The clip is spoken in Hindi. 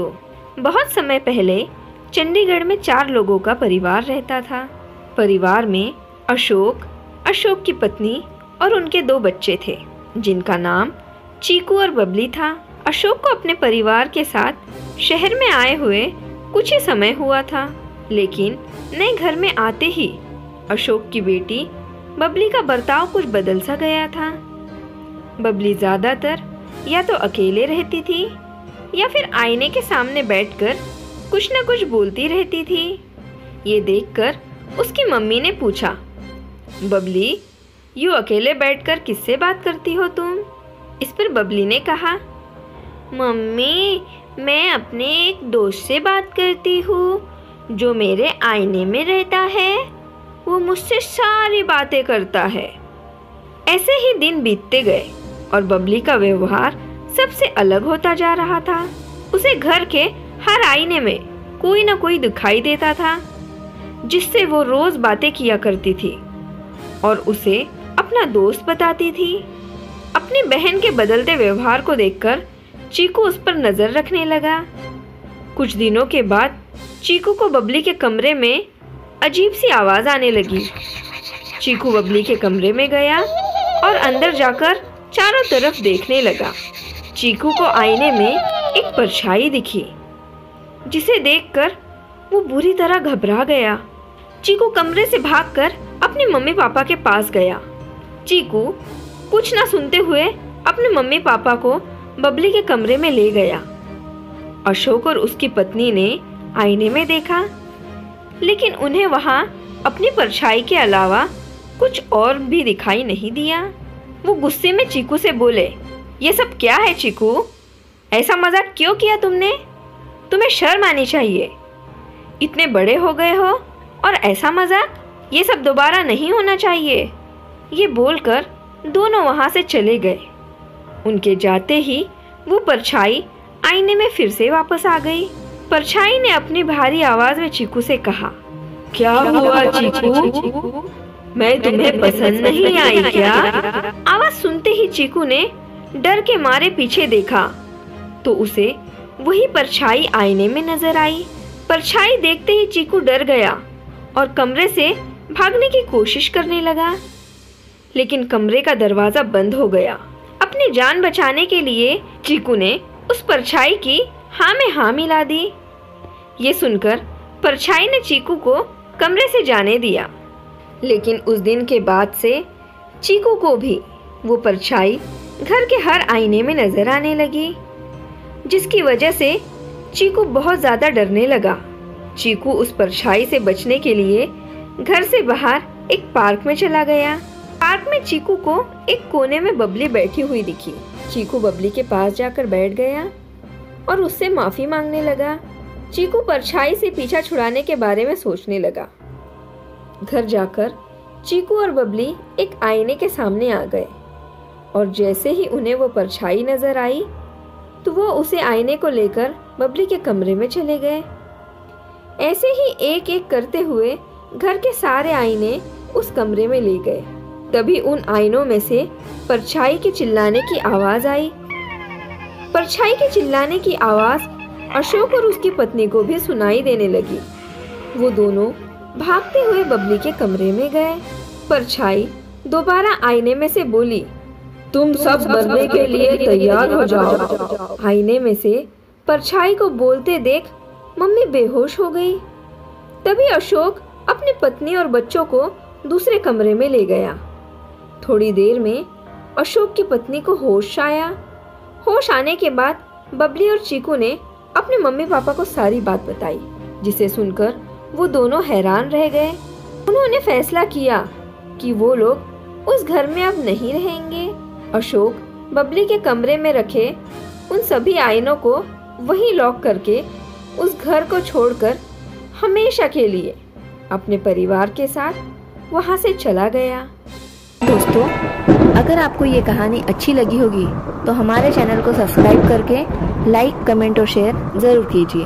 दोस्तों, बहुत समय पहले चंडीगढ़ में 4 लोगों का परिवार रहता था। परिवार में अशोक, अशोक की पत्नी और उनके 2 बच्चे थे, जिनका नाम चीकू और बबली था। अशोक को अपने परिवार के साथ शहर में आए हुए कुछ ही समय हुआ था, लेकिन नए घर में आते ही अशोक की बेटी बबली का बर्ताव कुछ बदल सा गया था। बबली ज़्यादातर या तो अकेले रहती थी या फिर आईने के सामने बैठकर कुछ न कुछ बोलती रहती थी। ये देखकर उसकी मम्मी ने पूछा, बबली, यूँ अकेले बैठकर किससे बात करती हो तुम? इस पर बबली ने कहा, मम्मी, मैं अपने एक दोस्त से बात करती हूँ जो मेरे आईने में रहता है। वो मुझसे सारी बातें करता है। ऐसे ही दिन बीतते गए और बबली का व्यवहार सबसे अलग होता जा रहा था। उसे घर के हर आईने में कोई न कोई दिखाई देता था, जिससे वो रोज बातें किया करती थी और उसे अपना दोस्त बताती थी। अपनी बहन के बदलते व्यवहार को देखकर चीकू उस पर नजर रखने लगा। कुछ दिनों के बाद चीकू को बबली के कमरे में अजीब सी आवाज आने लगी। चीकू बबली के कमरे में गया और अंदर जाकर चारों तरफ देखने लगा। चीकू को आईने में एक परछाई दिखी, जिसे देखकर वो बुरी तरह घबरा गया। चीकू कमरे से भागकर अपने मम्मी पापा के पास गया। चीकू कुछ ना सुनते हुए अपने मम्मी पापा को बबली के कमरे में ले गया। अशोक और उसकी पत्नी ने आईने में देखा, लेकिन उन्हें वहां अपनी परछाई के अलावा कुछ और भी दिखाई नहीं दिया। वो गुस्से में चीकू से बोले, ये सब क्या है चीकू? ऐसा मजाक क्यों किया तुमने? तुम्हें शर्म आनी चाहिए। इतने बड़े हो गए हो और ऐसा मजाक? ये सब दोबारा नहीं होना चाहिए। ये बोलकर दोनों वहां से चले गए। उनके जाते ही वो परछाई आईने में फिर से वापस आ गई। परछाई ने अपनी भारी आवाज में चीकू से कहा, क्या हुआ चीकू? मैं तुम्हें पसंद नहीं आई क्या? आवाज सुनते ही चीकू ने डर के मारे पीछे देखा तो उसे वही परछाई आईने में नजर आई। परछाई देखते ही चीकू डर गया और कमरे से भागने की कोशिश करने लगा, लेकिन कमरे का दरवाजा बंद हो गया। अपनी जान बचाने के लिए चीकू ने उस परछाई की हाँ में हाँ मिला दी। ये सुनकर परछाई ने चीकू को कमरे से जाने दिया, लेकिन उस दिन के बाद से चीकू को भी वो परछाई घर के हर आईने में नजर आने लगी, जिसकी वजह से चीकू बहुत ज्यादा डरने लगा। चीकू उस परछाई से बचने के लिए घर से बाहर एक पार्क में चला गया। पार्क में चीकू को एक कोने में बबली बैठी हुई दिखी। चीकू बबली के पास जाकर बैठ गया और उससे माफी मांगने लगा। चीकू परछाई से पीछा छुड़ाने के बारे में सोचने लगा। घर जाकर चीकू और बबली एक आईने के सामने आ गए और जैसे ही उन्हें वो परछाई नजर आई तो वो उसे आईने को लेकर बबली के कमरे में चले गए। ऐसे ही एक एक करते हुए घर के सारे आईने उस कमरे में ले गए। तभी उन आईनों में से परछाई के चिल्लाने की आवाज आई। परछाई के चिल्लाने की आवाज अशोक और उसकी पत्नी को भी सुनाई देने लगी। वो दोनों भागते हुए बबली के कमरे में गए। परछाई दोबारा आईने में से बोली, तुम सब मरने के लिए तैयार हो जाओ। आईने में से परछाई को बोलते देख मम्मी बेहोश हो गई। तभी अशोक अपनी पत्नी और बच्चों को दूसरे कमरे में ले गया। थोड़ी देर में अशोक की पत्नी को होश आया। होश आने के बाद बबली और चीकू ने अपने मम्मी पापा को सारी बात बताई, जिसे सुनकर वो दोनों हैरान रह गए। उन्होंने फैसला किया कि वो लोग उस घर में अब नहीं रहेंगे। अशोक बबली के कमरे में रखे उन सभी आईनों को वहीं लॉक करके उस घर को छोड़कर हमेशा के लिए अपने परिवार के साथ वहां से चला गया। दोस्तों, अगर आपको ये कहानी अच्छी लगी होगी तो हमारे चैनल को सब्सक्राइब करके लाइक, कमेंट और शेयर जरूर कीजिए।